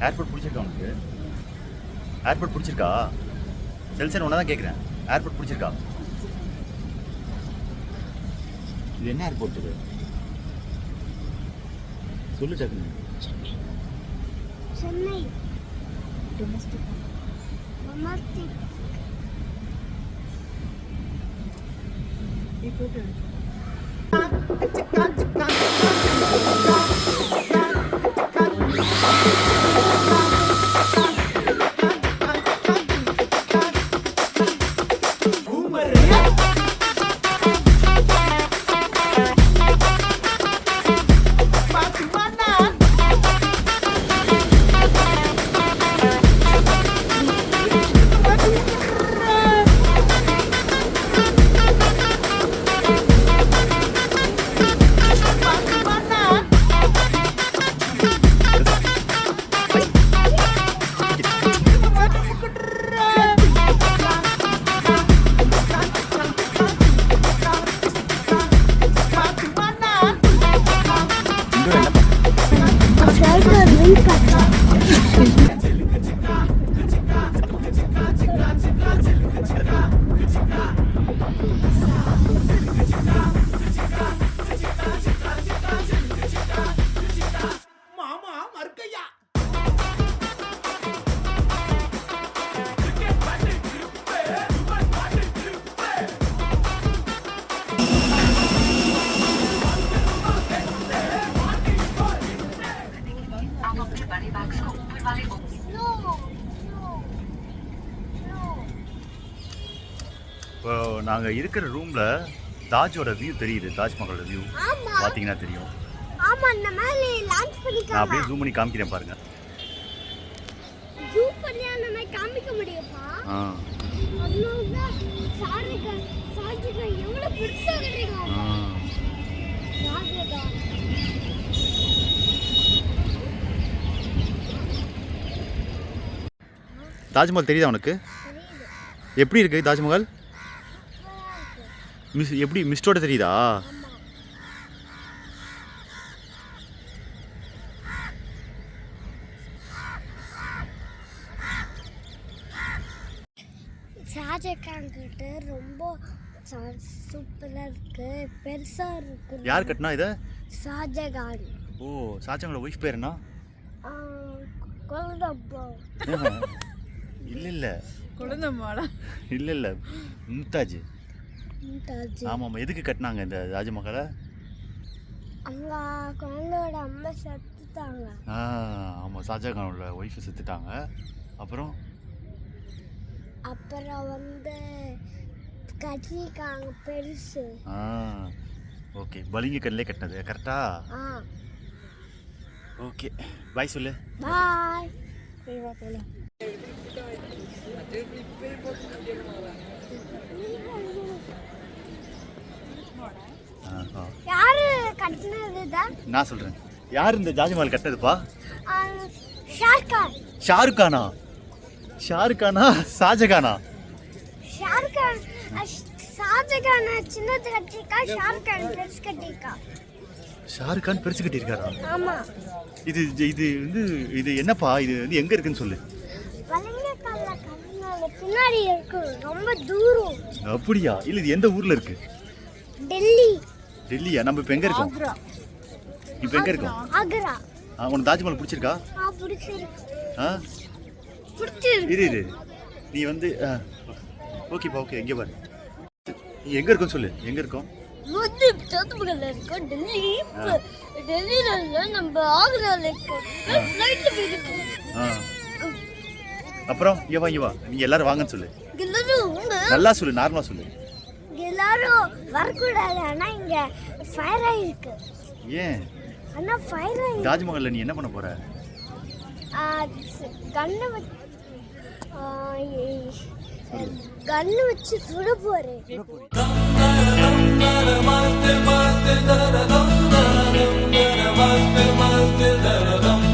Airport பிடிச்சிருக்கா உனக்கு? Airport பிடிச்சிருக்கா? செல்சன் ஒன்றா தான் கேட்குறேன். ஏர்போர்ட் பிடிச்சிருக்கா? இது என்ன ஏர்போர்ட் இது? சொல்லு டக்குன்னு. சென்னை டொமஸ்டிக். டொமஸ்டிக். ಈ ಫೋಟೋ இப்போ நாங்கள் இருக்கிற ரூமில் தாஜோட வியூ தெரியுது. தாஜ்மஹாலோட வியூ பார்த்தீங்கன்னா தெரியும். ஆமா, அந்த மாதிரி லான்ச் பண்ணிக்கலாம். நான் அப்படியே ஜூம் பண்ணி காமிக்கிறேன் பாருங்க. ஜூம் பண்ணி அந்த மாதிரி காமிக்க முடியுமா? அதனால சாரிகா எவ்வளவு பெருசா கட்டிருக்காங்க. தாஜ்மஹால் தெரியுதா உனக்கு? எப்படி இருக்கு தாஜ்மஹால்? எப்படி மிஸ்டோட தெரியுதா? ஷாஜகான் கிட்ட ரொம்ப சூப்பரா இருக்கு, பெருசா இருக்கு. யார் கட்டினா இத? ஷாஜகான். ஓ, ஷாஜகானோட வைஃப் பேர் என்ன? கொலந்தம்மா. இல்ல கொலந்தம்மாடா. இல்ல மும்தாஜ். மும்தாஜ். ஆமாம். எதுக்கு கட்டினாங்க இந்த தாஜ்மஹாலை? அங்க குழந்தையோட அம்மா செத்துட்டாங்க. ஆமாம், ஷாஜகானோட ஒய்ஃப் செத்துட்டாங்க. அப்புறம் வந்து கட்டிருக்காங்க பெருசு. ஓகே, பளிங்கு கல்லே கட்டினது கரெக்டா? ஓகே, பாய் சொல்லு. பாய். யாரு கட்டினது? நான் சொல்றேன். யார் இந்த தாஜ்மஹால் கட்டினதுப்பா? ஷாருக்கான். ஷாருக்கானா? ஷாருக்கானா ஷாஜகானா? ஷாருக்கான். ஷாஜகான் சின்னது கட்டிருக்கா, ஷாருக்கான் பெருசு கட்டிருக்கா. ஷாருக்கான் பெருசு கட்டியிருக்காரா? ஆமா. இது இது வந்து இது என்னப்பா? இது வந்து எங்க இருக்குன்னு சொல்லு. வலங்கக்கால கண்ணால பின்னாடி இருக்கு, ரொம்ப தூரம். அப்படியா? இல்ல இது எந்த ஊர்ல இருக்கு? டெல்லி. டெல்லியா? நம்ம இப்ப எங்க இருக்கோம்? ஆக்ரா. இப்ப எங்க இருக்கோம்? ஆக்ரா. உனக்கு தாஜ்மஹால் பிடிச்சிருக்கா? பிடிச்சிருக்கு. பிடிச்சிருக்கு. இரு நீ வந்து ஓகேப்பா, ஓகே. எங்க பாரு, நீ எங்க இருக்கோம் சொல்லு. எங்க இருக்கோம்? வந்து தாஜ்மஹால்ல இருக்கோம். டெல்லி. டெல்லில இல்ல, நம்ம ஆக்ரால இருக்கோம். ஃளைட்ல போயிருக்கோம். அப்புறம் இங்க வா நீங்க எல்லாரும் வாங்கன்னு சொல்லு. எல்லாரும் நல்லா சொல்லு, நார்மலா சொல்லு. எல்லாரும் வரக்கூடாது, ஆனா இங்க ஃபயர் ஆயிருக்கு. ஏன்? ஆனா ஃபயர் ஆயிருக்கு. தாஜ்மஹால்ல நீ என்ன பண்ண போற? கண்ணு வச்சு சுட போறேன். Master,